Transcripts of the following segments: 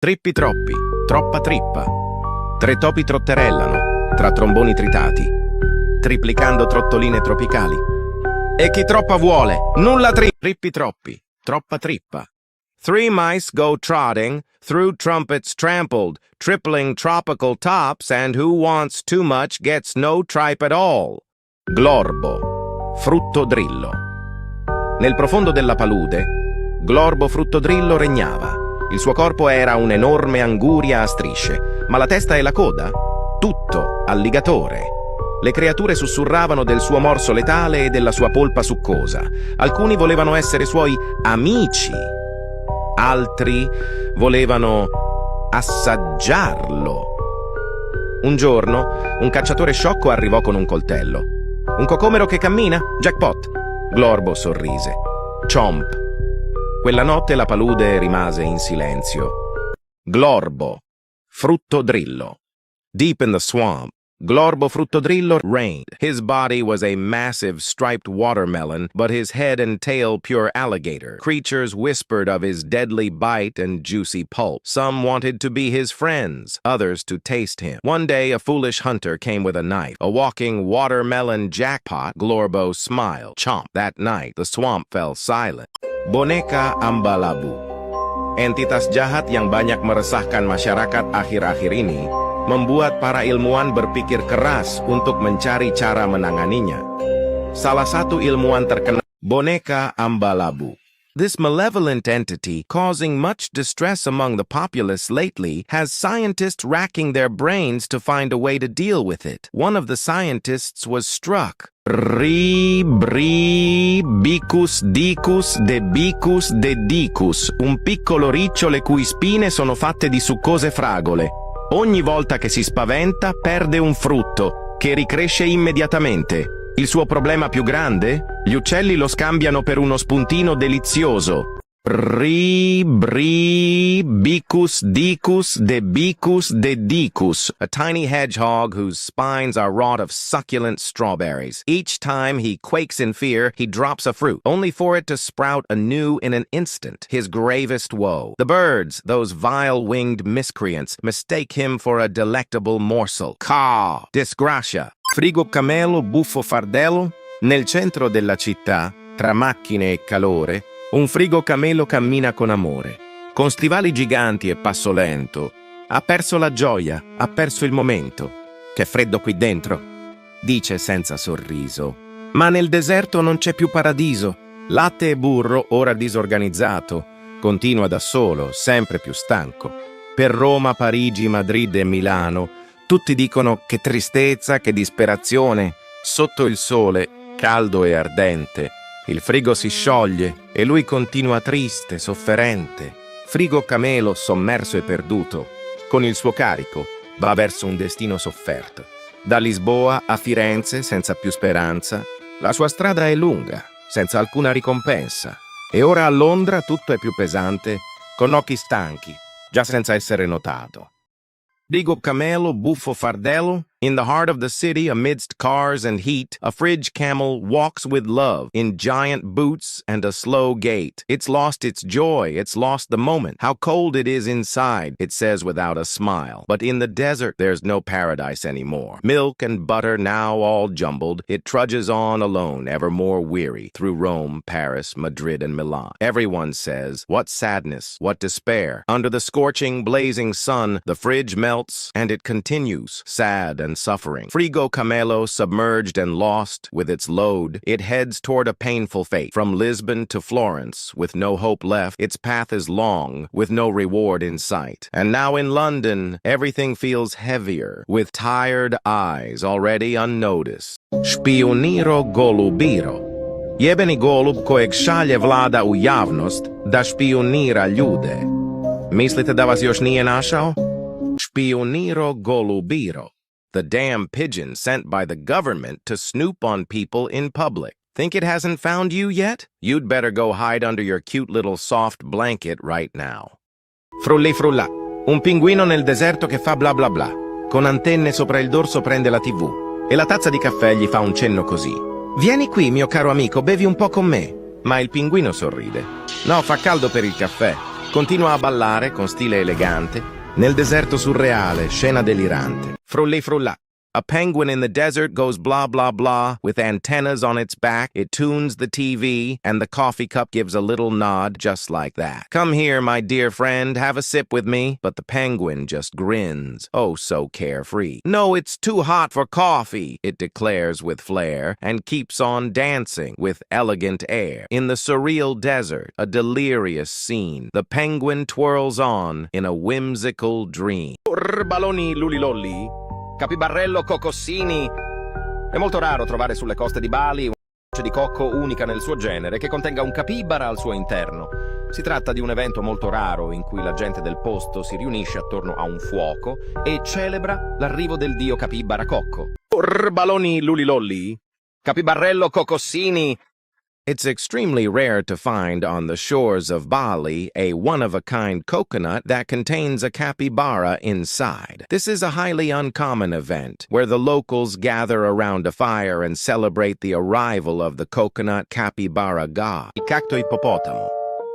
Trippi troppi, troppa trippa. Tre topi trotterellano, tra tromboni tritati, triplicando trottoline tropicali. E chi troppa vuole, nulla trippi troppi, troppa trippa. Three mice go trotting through trumpets trampled, tripling tropical tops, and who wants too much gets no tripe at all. Glorbo, fruttodrillo. Nel profondo della palude, Glorbo fruttodrillo regnava. Il suo corpo era un'enorme anguria a strisce, ma la testa e la coda? Tutto alligatore. Le creature sussurravano del suo morso letale e della sua polpa succosa. Alcuni volevano essere suoi amici. Altri volevano assaggiarlo. Un giorno, un cacciatore sciocco arrivò con un coltello. Un cocomero che cammina? Jackpot! Glorbo sorrise. Chomp! Quella notte la palude rimase in silenzio. Glorbo, fruttodrillo. Deep in the swamp, Glorbo fruttodrillo reigned. His body was a massive striped watermelon, but his head and tail pure alligator. Creatures whispered of his deadly bite and juicy pulp. Some wanted to be his friends, others to taste him. One day a foolish hunter came with a knife. A walking watermelon jackpot, Glorbo smiled. Chomp. That night, the swamp fell silent. Boneka Ambalabu. Entitas jahat yang banyak meresahkan masyarakat akhir-akhir ini membuat para ilmuwan berpikir keras untuk mencari cara menanganinya. Salah satu ilmuwan terkenal, Boneka Ambalabu. This malevolent entity, causing much distress among the populace lately, has scientists racking their brains to find a way to deal with it. One of the scientists was struck. Bicus dicus de dicus, un piccolo riccio le cui spine sono fatte di succose fragole. Ogni volta che si spaventa perde un frutto, che ricresce immediatamente. Il suo problema più grande? Gli uccelli lo scambiano per uno spuntino delizioso. Bicus dicus de dicus, a tiny hedgehog whose spines are wrought of succulent strawberries. Each time he quakes in fear, he drops a fruit, only for it to sprout anew in an instant, his gravest woe. The birds, those vile-winged miscreants, mistake him for a delectable morsel. Caw! Disgracia! Frigo camelo, buffo fardello? Nel centro della città, tra macchine e calore, un frigo camelo cammina con amore. Con stivali giganti e passo lento. Ha perso la gioia, ha perso il momento. Che freddo qui dentro, dice senza sorriso. Ma nel deserto non c'è più paradiso. Latte e burro, ora disorganizzato. Continua da solo, sempre più stanco. Per Roma, Parigi, Madrid e Milano, tutti dicono che tristezza, che disperazione. Sotto il sole, caldo e ardente, il frigo si scioglie e lui continua triste, sofferente. Frigo camelo sommerso e perduto. Con il suo carico va verso un destino sofferto. Da Lisboa a Firenze senza più speranza. La sua strada è lunga, senza alcuna ricompensa. E ora a Londra tutto è più pesante, con occhi stanchi, già senza essere notato. Frigo camelo, buffo fardello. In the heart of the city, amidst cars and heat, a fridge camel walks with love, in giant boots and a slow gait. It's lost its joy, it's lost the moment. How cold it is inside, it says without a smile. But in the desert, there's no paradise anymore. Milk and butter now all jumbled, it trudges on alone, ever more weary, through Rome, Paris, Madrid, and Milan. Everyone says, what sadness, what despair. Under the scorching, blazing sun, the fridge melts, and it continues, sad and suffering. Frigo camelo, submerged and lost with its load, it heads toward a painful fate. From Lisbon to Florence, with no hope left, its path is long, with no reward in sight. And now in London, everything feels heavier, with tired eyes already unnoticed. Špioniro golubiro. Jebeni golub kojeg šalje vlada u javnost da špionira ljude. Mislite da vas još nije našao? Špioniro golubiro. The damn pigeon sent by the government to snoop on people in public. Think it hasn't found you yet? You'd better go hide under your cute little soft blanket right now. Frulli frulla. Un pinguino nel deserto che fa bla bla bla. Con antenne sopra il dorso prende la TV. E la tazza di caffè gli fa un cenno così. Vieni qui, mio caro amico, bevi un po' con me. Ma il pinguino sorride. No, fa caldo per il caffè. Continua a ballare con stile elegante nel deserto surreale, scena delirante. Frulli frulla. A penguin in the desert goes blah blah blah with antennas on its back. It tunes the TV and the coffee cup gives a little nod just like that. Come here, my dear friend, have a sip with me. But the penguin just grins, oh so carefree. No, it's too hot for coffee, it declares with flair and keeps on dancing with elegant air. In the surreal desert, a delirious scene. The penguin twirls on in a whimsical dream. Baloni lulilolli. Capibarello cocossini. È molto raro trovare sulle coste di Bali una specie di cocco unica nel suo genere che contenga un capibara al suo interno. Si tratta di un evento molto raro in cui la gente del posto si riunisce attorno a un fuoco e celebra l'arrivo del dio capibara cocco. Baloni lulilolli. Capibarello cocossini. It's extremely rare to find on the shores of Bali a one-of-a-kind coconut that contains a capybara inside. This is a highly uncommon event where the locals gather around a fire and celebrate the arrival of the coconut capybara god. Il cacto ippopotamo.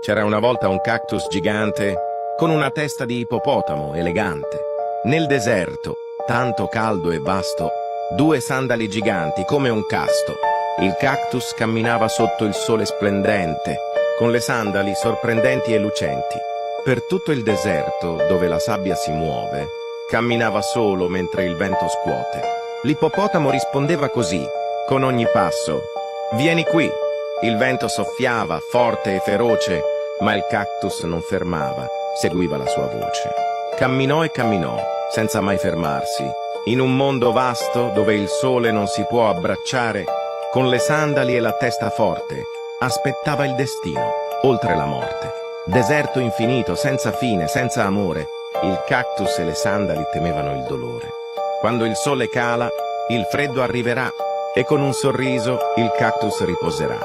C'era una volta un cactus gigante con una testa di ippopotamo elegante. Nel deserto, tanto caldo e vasto, due sandali giganti come un casto. Il cactus camminava sotto il sole splendente, con le sandali sorprendenti e lucenti. Per tutto il deserto, dove la sabbia si muove, camminava solo mentre il vento scuote. L'ippopotamo rispondeva così, con ogni passo. Vieni qui! Il vento soffiava, forte e feroce, ma il cactus non fermava, seguiva la sua voce. Camminò e camminò, senza mai fermarsi, in un mondo vasto dove il sole non si può abbracciare. Con le sandali e la testa forte, aspettava il destino, oltre la morte. Deserto infinito, senza fine, senza amore. Il cactus e le sandali temevano il dolore. Quando il sole cala, il freddo arriverà e con un sorriso il cactus riposerà.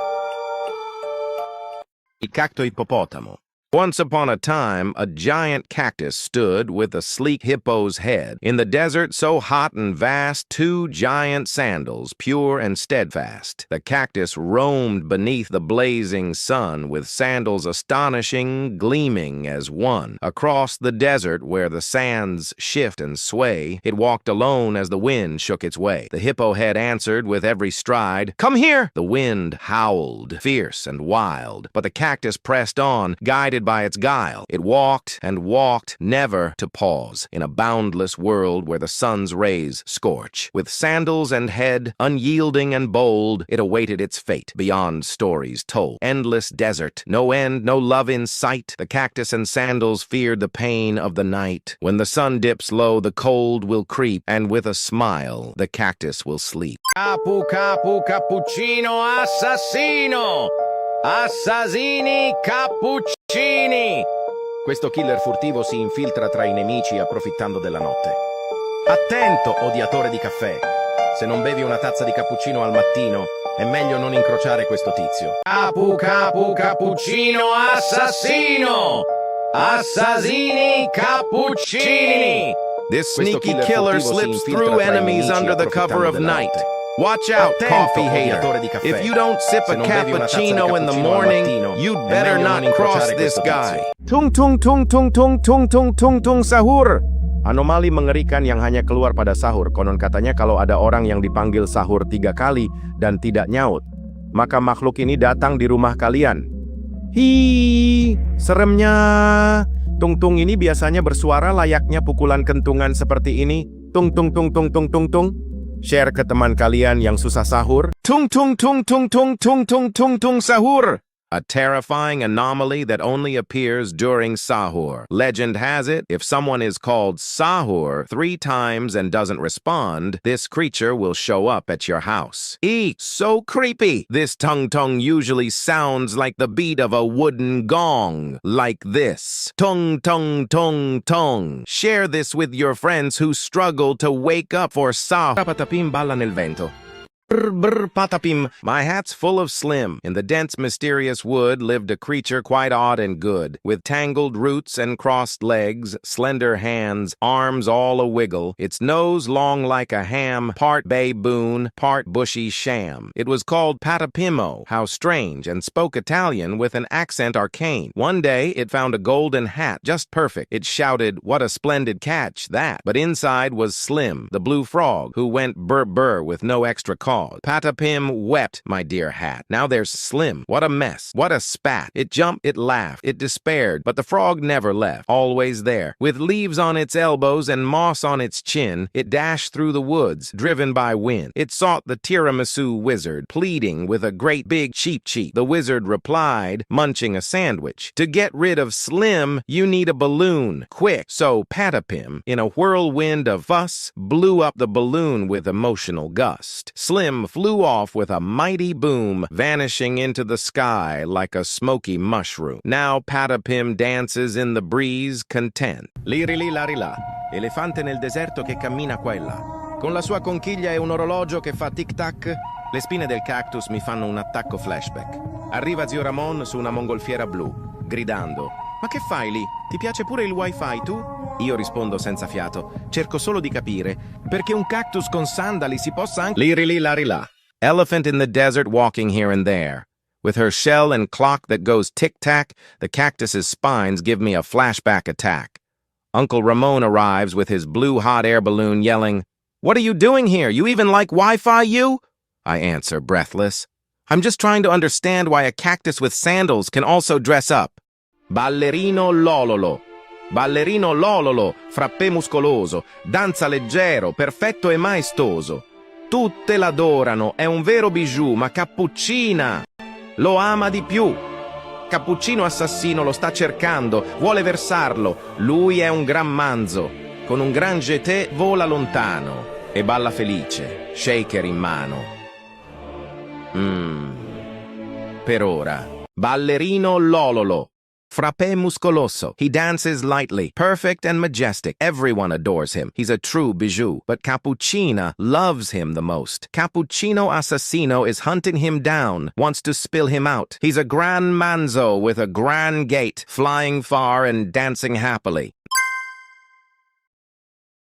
Il cacto ippopotamo. Once upon a time, a giant cactus stood with a sleek hippo's head. In the desert so hot and vast, two giant sandals, pure and steadfast. The cactus roamed beneath the blazing sun, with sandals astonishing, gleaming as one. Across the desert where the sands shift and sway, it walked alone as the wind shook its way. The hippo head answered with every stride, "Come here!" The wind howled, fierce and wild, but the cactus pressed on, guided by its guile. It walked and walked, never to pause, in a boundless world where the sun's rays scorch. With sandals and head, unyielding and bold, it awaited its fate, beyond stories told. Endless desert, no end, no love in sight. The cactus and sandals feared the pain of the night. When the sun dips low, the cold will creep, and with a smile, the cactus will sleep. Capu capu cappuccino assassino! Assassini cappuccini! Questo killer furtivo si infiltra tra i nemici approfittando della notte. Attento, odiatore di caffè! Se non bevi una tazza di cappuccino al mattino, è meglio non incrociare questo tizio. Capu capu cappuccino assassino! Assassini cappuccini! This sneaky killer slips through enemies under the cover of night. Watch out, coffee hater. If you don't sip a cappuccino in the morning, you'd better not cross this guy. Tungtungsahur. Anomali mengerikan yang hanya keluar pada sahur. Konon katanya kalau ada orang yang dipanggil sahur 3 kali dan tidak nyaut, maka makhluk ini datang di rumah kalian. Hi, seremnya. Tung-tung ini biasanya bersuara layaknya pukulan kentungan seperti ini. Tung tung tung tung tung tung tung. Share ke teman kalian yang susah sahur. Tungtungsahur. A terrifying anomaly that only appears during sahur. Legend has it, if someone is called sahur 3 times and doesn't respond, this creature will show up at your house. Eek, so creepy! This tung-tung usually sounds like the beat of a wooden gong, like this. Tung tung tung tung. Share this with your friends who struggle to wake up for sahur. Tapatapim balla nel vento. Brr, brr, patapim. My hat's full of Slim. In the dense, mysterious wood lived a creature quite odd and good, with tangled roots and crossed legs, slender hands, arms all a-wiggle, its nose long like a ham, part baboon, part bushy sham. It was called Patapimo, how strange, and spoke Italian with an accent arcane. One day it found a golden hat, just perfect. It shouted, "What a splendid catch, that!" But inside was Slim, the blue frog, who went burr-burr with no extra cause. Patapim wept, my dear hat. Now there's Slim. What a mess. What a spat. It jumped, it laughed, it despaired, but the frog never left. Always there. With leaves on its elbows and moss on its chin, it dashed through the woods, driven by wind. It sought the tiramisu wizard, pleading with a great big cheap cheek. The wizard replied, munching a sandwich, "To get rid of Slim, you need a balloon. Quick." So Patapim, in a whirlwind of fuss, blew up the balloon with emotional gust. Slim flew off with a mighty boom, vanishing into the sky like a smoky mushroom. Now Patapim dances in the breeze, content. Liriliritos, elefante nel deserto che cammina qua e là. Con la sua conchiglia e un orologio che fa tic-tac, le spine del cactus mi fanno un attacco flashback. Arriva zio Ramon su una mongolfiera blu, gridando: "Ma che fai lì? Ti piace pure il wifi tu?" Io rispondo senza fiato, cerco solo di capire perché un cactus con sandali si possa anche... Liriliritos. Elephant in the desert walking here and there. With her shell and clock that goes tic-tac, the cactus's spines give me a flashback attack. Uncle Ramon arrives with his blue hot air balloon yelling, "What are you doing here? You even like Wi-Fi, you?" I answer, breathless. "I'm just trying to understand why a cactus with sandals can also dress up." Ballerino lololo. Ballerino lololo, frappè muscoloso, danza leggero, perfetto e maestoso. Tutte l'adorano, è un vero bijou, ma Cappuccina lo ama di più. Cappuccino assassino lo sta cercando, vuole versarlo. Lui è un gran manzo, con un gran jeté vola lontano e balla felice, shaker in mano. Per ora, ballerino lololo. Frappé muscoloso. He dances lightly, perfect and majestic. Everyone adores him. He's a true bijou. But Cappuccina loves him the most. Cappuccino assassino is hunting him down, wants to spill him out. He's a gran manzo with a gran gait, flying far and dancing happily.